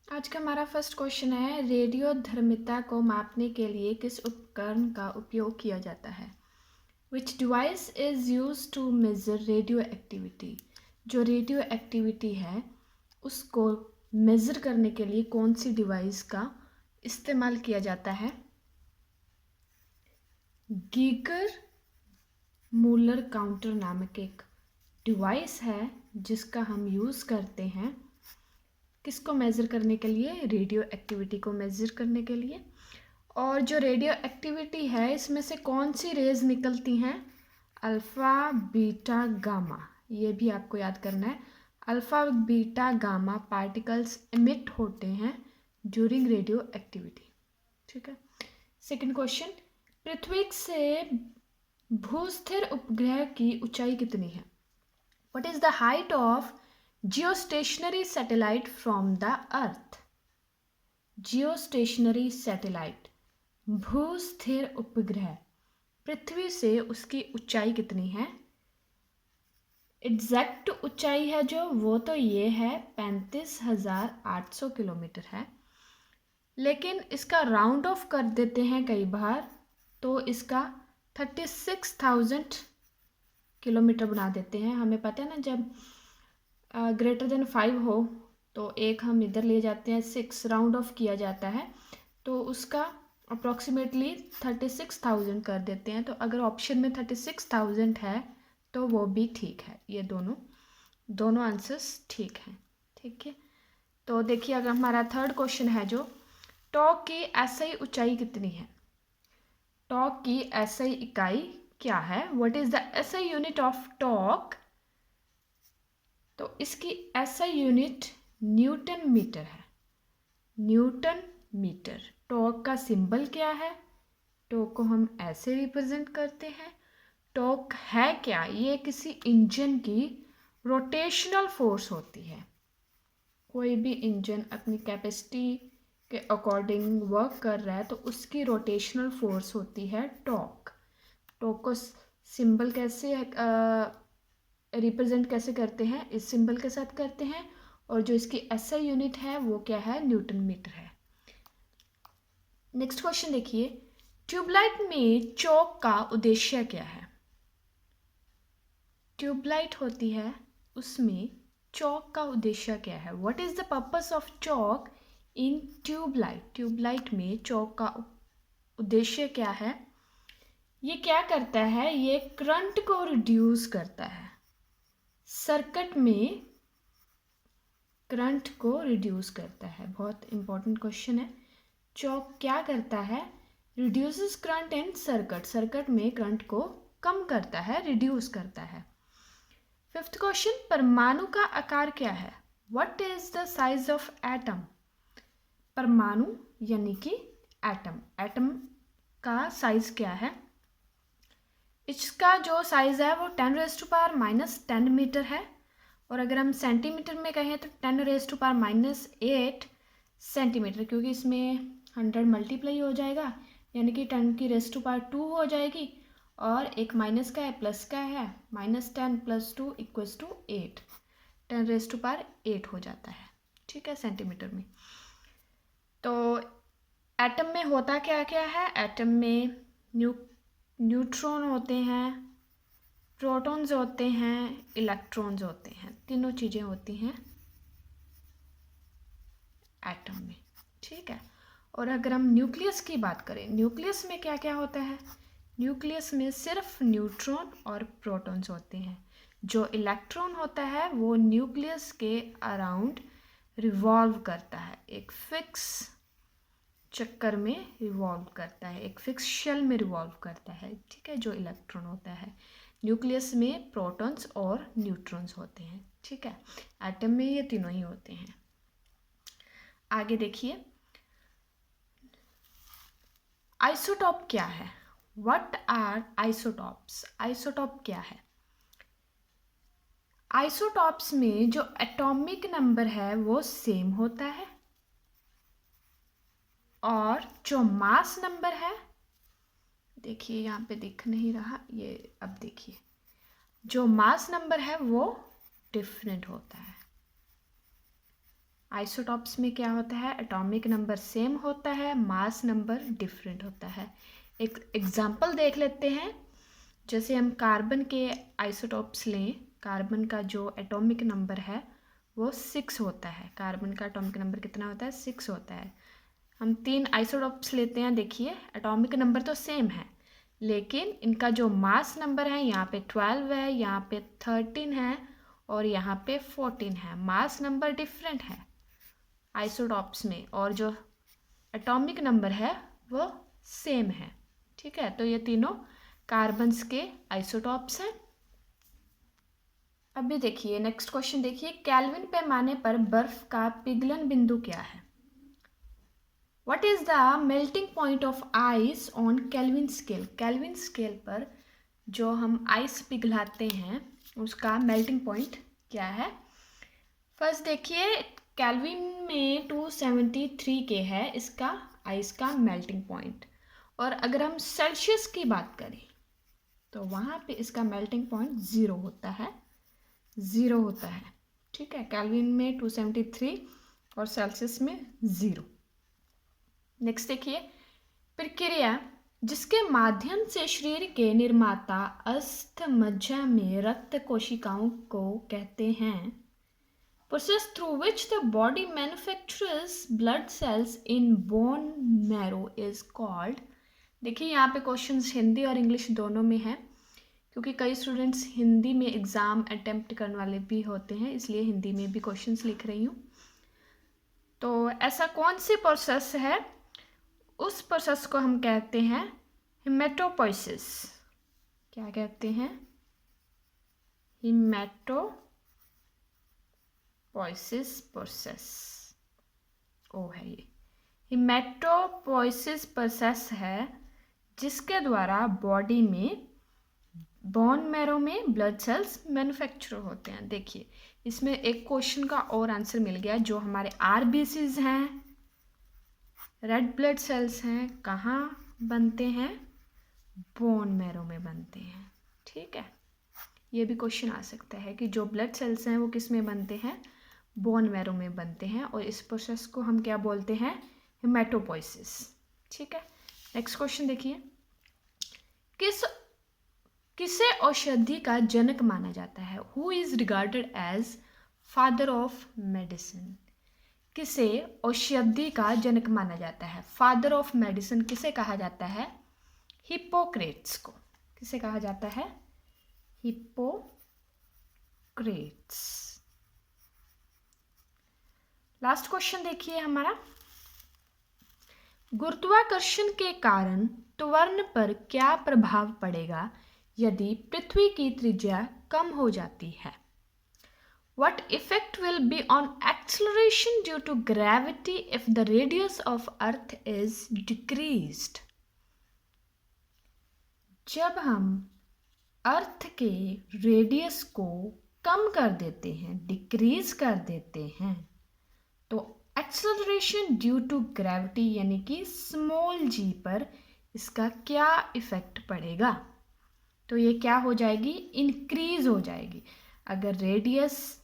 आज का हमारा फर्स्ट क्वेश्चन है, रेडियोधर्मिता को मापने के लिए किस उपकरण का उपयोग किया जाता है? Which device is use to measure radio activity? जो रेडियो एक्टिविटी है उसको मेजर करने के लिए कौन सी डिवाइस का इस्तेमाल किया जाता है? गीगर मूलर काउंटर नामक एक डिवाइस है जिसका हम यूज़ करते हैं किसको मेज़र करने के लिए? रेडियो एक्टिविटी को मेज़र करने के लिए। और जो रेडियो एक्टिविटी है इसमें से कौन सी रेज निकलती हैं? अल्फ़ा बीटा गामा, ये भी आपको याद करना है। Alpha beta gamma particles emit होते हैं ड्यूरिंग रेडियो एक्टिविटी। ठीक है। सेकंड क्वेश्चन, पृथ्वी से भूस्थिर उपग्रह की ऊंचाई कितनी है? What is the height of geostationary satellite from the earth? Geostationary satellite, भूस्थिर उपग्रह, पृथ्वी से उसकी ऊंचाई कितनी है? एग्जैक्ट ऊंचाई है जो वो तो ये है 35,800 किलोमीटर है, लेकिन इसका राउंड ऑफ कर देते हैं कई बार तो इसका 36,000 किलोमीटर बना देते हैं। हमें पता है ना, जब ग्रेटर देन 5 हो तो एक हम इधर ले जाते हैं, 6 राउंड ऑफ किया जाता है तो उसका अप्रॉक्सीमेटली 36,000 कर देते हैं। तो अगर ऑप्शन में 36,000 है तो वो भी ठीक है। ये दोनों आंसर्स ठीक हैं। ठीक है, तो देखिए अगर हमारा थर्ड क्वेश्चन है जो टॉक की एसआई ऊंचाई कितनी है? टॉक की एसआई इकाई क्या है? What is the SI unit of torque? तो इसकी एसआई यूनिट न्यूटन मीटर है। Newton metre. टॉर्क का सिंबल क्या है? टॉर्क को हम ऐसे रिप्रेजेंट करते हैं। टॉर्क है क्या? ये किसी इंजन की रोटेशनल फोर्स होती है। कोई भी इंजन अपनी कैपेसिटी के अकॉर्डिंग वर्क कर रहा है तो उसकी रोटेशनल फोर्स होती है टॉर्क। टॉर्क को सिंबल कैसे रिप्रेजेंट कैसे करते हैं? इस सिंबल के साथ करते हैं। और जो इसकी एसआई यूनिट है वो क्या है? न्यूटन मीटर है। नेक्स्ट क्वेश्चन देखिए, ट्यूबलाइट में चौक का उद्देश्य क्या है? ट्यूबलाइट होती है उसमें चौक का उद्देश्य क्या है? What is the purpose of choke in tubelight? Tubelight में चौक का उद्देश्य क्या है? ये क्या करता है? ये करंट को रिड्यूस करता है। सर्किट में करंट को रिड्यूस करता है। बहुत इंपॉर्टेंट क्वेश्चन है। चौक क्या करता है? Reduces current in circuit. Circuit में करंट को कम करता है, रिड्यूस करता है। फिफ्थ क्वेश्चन, परमाणु का आकार क्या है? What is the size of atom? परमाणु यानी कि एटम। एटम का साइज क्या है? इसका जो साइज है वो 10⁻⁻10 मीटर है। और अगर हम सेंटीमीटर में कहें तो 10⁻⁻8 सेंटीमीटर, क्योंकि इसमें 100 मल्टीप्लाई हो जाएगा यानी कि 10⁻2 हो जाएगी। और एक माइनस का है, प्लस का है, -10 + 2 = 8, 10⁻8 हो जाता है। ठीक है, सेंटीमीटर में। तो एटम में होता क्या क्या है? एटम में न्यूट्रॉन होते हैं, प्रोटॉन्स होते हैं, इलेक्ट्रॉन्स होते हैं। तीनों चीज़ें होती हैं एटम में। ठीक है। और अगर हम न्यूक्लियस की बात करें, न्यूक्लियस में क्या क्या होता है? न्यूक्लियस में सिर्फ न्यूट्रॉन और प्रोटॉन्स होते हैं। जो इलेक्ट्रॉन होता है वो न्यूक्लियस के अराउंड रिवॉल्व करता है, एक फिक्स चक्कर में रिवॉल्व करता है, एक फिक्स शेल में रिवॉल्व करता है। ठीक है, जो इलेक्ट्रॉन होता है। न्यूक्लियस में प्रोटॉन्स और न्यूट्रॉन्स होते हैं। ठीक है, एटम में ये तीनों ही होते हैं। आगे देखिए, आइसोटॉप क्या है? What are isotopes? आइसोटॉप क्या है? आइसोटॉप्स में जो एटॉमिक नंबर है वो सेम होता है और जो मास नंबर है, देखिए यहाँ पे दिख नहीं रहा, ये अब देखिए, जो मास नंबर है वो डिफरेंट होता है। आइसोटॉप्स में क्या होता है, एटॉमिक नंबर सेम होता है, मास नंबर डिफरेंट होता है। एक एग्जांपल देख लेते हैं। जैसे हम कार्बन के आइसोटॉप्स लें, कार्बन का जो एटॉमिक नंबर है वो 6 होता है। कार्बन का एटॉमिक नंबर कितना होता है, 6 होता है। हम 3 आइसोटॉप्स लेते हैं, देखिए एटॉमिक नंबर तो सेम है, लेकिन इनका जो मास नंबर है यहाँ पे 12 है, यहाँ पे 13 है और यहाँ पे 14 है। मास नंबर डिफरेंट है आइसोटॉप्स में और जो एटॉमिक नंबर है वो सेम है। ठीक है, तो ये तीनों कार्बन्स के आइसोटॉप्स हैं। अभी देखिए नेक्स्ट क्वेश्चन देखिए, केल्विन पैमाने पर बर्फ का पिघलन बिंदु क्या है? What is the melting point of ice on Kelvin scale? Kelvin scale पर जो हम आइस पिघलाते हैं उसका मेल्टिंग पॉइंट क्या है? फर्स्ट देखिए केल्विन में 273 के है इसका आइस का मेल्टिंग पॉइंट, और अगर हम सेल्सियस की बात करें तो वहाँ पे इसका मेल्टिंग पॉइंट 0 होता है, 0 होता है। ठीक है, केल्विन में 273 और सेल्सियस में 0। नेक्स्ट देखिए, प्रक्रिया जिसके माध्यम से शरीर के निर्माता अस्थि मज्जा में रक्त कोशिकाओं को कहते हैं। Process through which the body manufactures blood cells in bone marrow is called। देखिए यहाँ पे क्वेश्चंस हिंदी और इंग्लिश दोनों में है, क्योंकि कई स्टूडेंट्स हिंदी में एग्ज़ाम अटेम्प्ट करने वाले भी होते हैं, इसलिए हिंदी में भी क्वेश्चंस लिख रही हूँ। तो ऐसा कौन सी प्रोसेस है, उस प्रोसेस को हम कहते हैं हेमेटोपोइसिस। क्या कहते हैं? हेमेटोपोइसिस प्रोसेस। ओ है ये हेमेटोपोइसिस प्रोसेस है जिसके द्वारा बॉडी में बोन मैरो में ब्लड सेल्स मैन्युफैक्चर होते हैं। देखिए इसमें एक क्वेश्चन का और आंसर मिल गया, जो हमारे आरबीसीज हैं, रेड ब्लड सेल्स हैं, कहाँ बनते हैं? बोन मैरो में बनते हैं। ठीक है, ये भी क्वेश्चन आ सकता है कि जो ब्लड सेल्स हैं वो किस में बनते हैं? बोन मैरो में बनते हैं, और इस प्रोसेस को हम क्या बोलते हैं? हेमेटोपोइसिस। ठीक है, नेक्स्ट क्वेश्चन देखिए, किसे औषधि का जनक माना जाता है? Who is regarded as father of medicine? किसे औषधि का जनक माना जाता है? फादर ऑफ मेडिसिन किसे कहा जाता है? हिप्पोक्रेट्स को। किसे कहा जाता है? हिप्पोक्रेट्स। लास्ट क्वेश्चन देखिए हमारा, गुरुत्वाकर्षण के कारण त्वरण पर क्या प्रभाव पड़ेगा यदि पृथ्वी की त्रिज्या कम हो जाती है? What effect will be on acceleration due to gravity if the radius of Earth is decreased? जब हम अर्थ के रेडियस को कम कर देते हैं, डिक्रीज कर देते हैं, तो एक्सेलरेशन ड्यू टू ग्रेविटी यानी कि स्मॉल जी पर इसका क्या इफेक्ट पड़ेगा? तो ये क्या हो जाएगी? इंक्रीज हो जाएगी। अगर रेडियस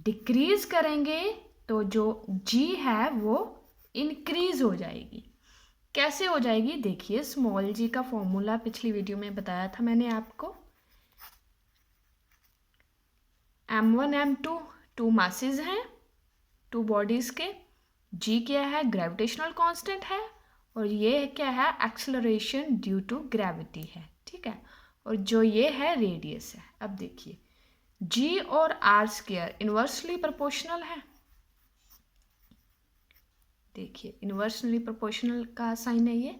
डिक्रीज करेंगे तो जो जी है वो इंक्रीज हो जाएगी। कैसे हो जाएगी? देखिए स्मॉल जी का फॉर्मूला पिछली वीडियो में बताया था मैंने आपको। m1 m2 टू मासेस हैं, टू बॉडीज के। जी क्या है? ग्रेविटेशनल कांस्टेंट है, और ये क्या है? एक्सेलरेशन ड्यू टू ग्रेविटी है। ठीक है, और जो ये है रेडियस है। अब देखिए जी और आर स्क्वायर इन्वर्सली प्रोपोर्शनल है। देखिए इन्वर्सली प्रोपोर्शनल का साइन है ये।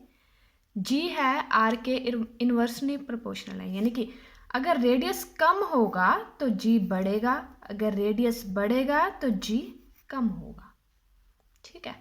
जी है आर के इन्वर्सली प्रोपोर्शनल है, यानी कि अगर रेडियस कम होगा तो जी बढ़ेगा, अगर रेडियस बढ़ेगा तो जी कम होगा। ठीक है,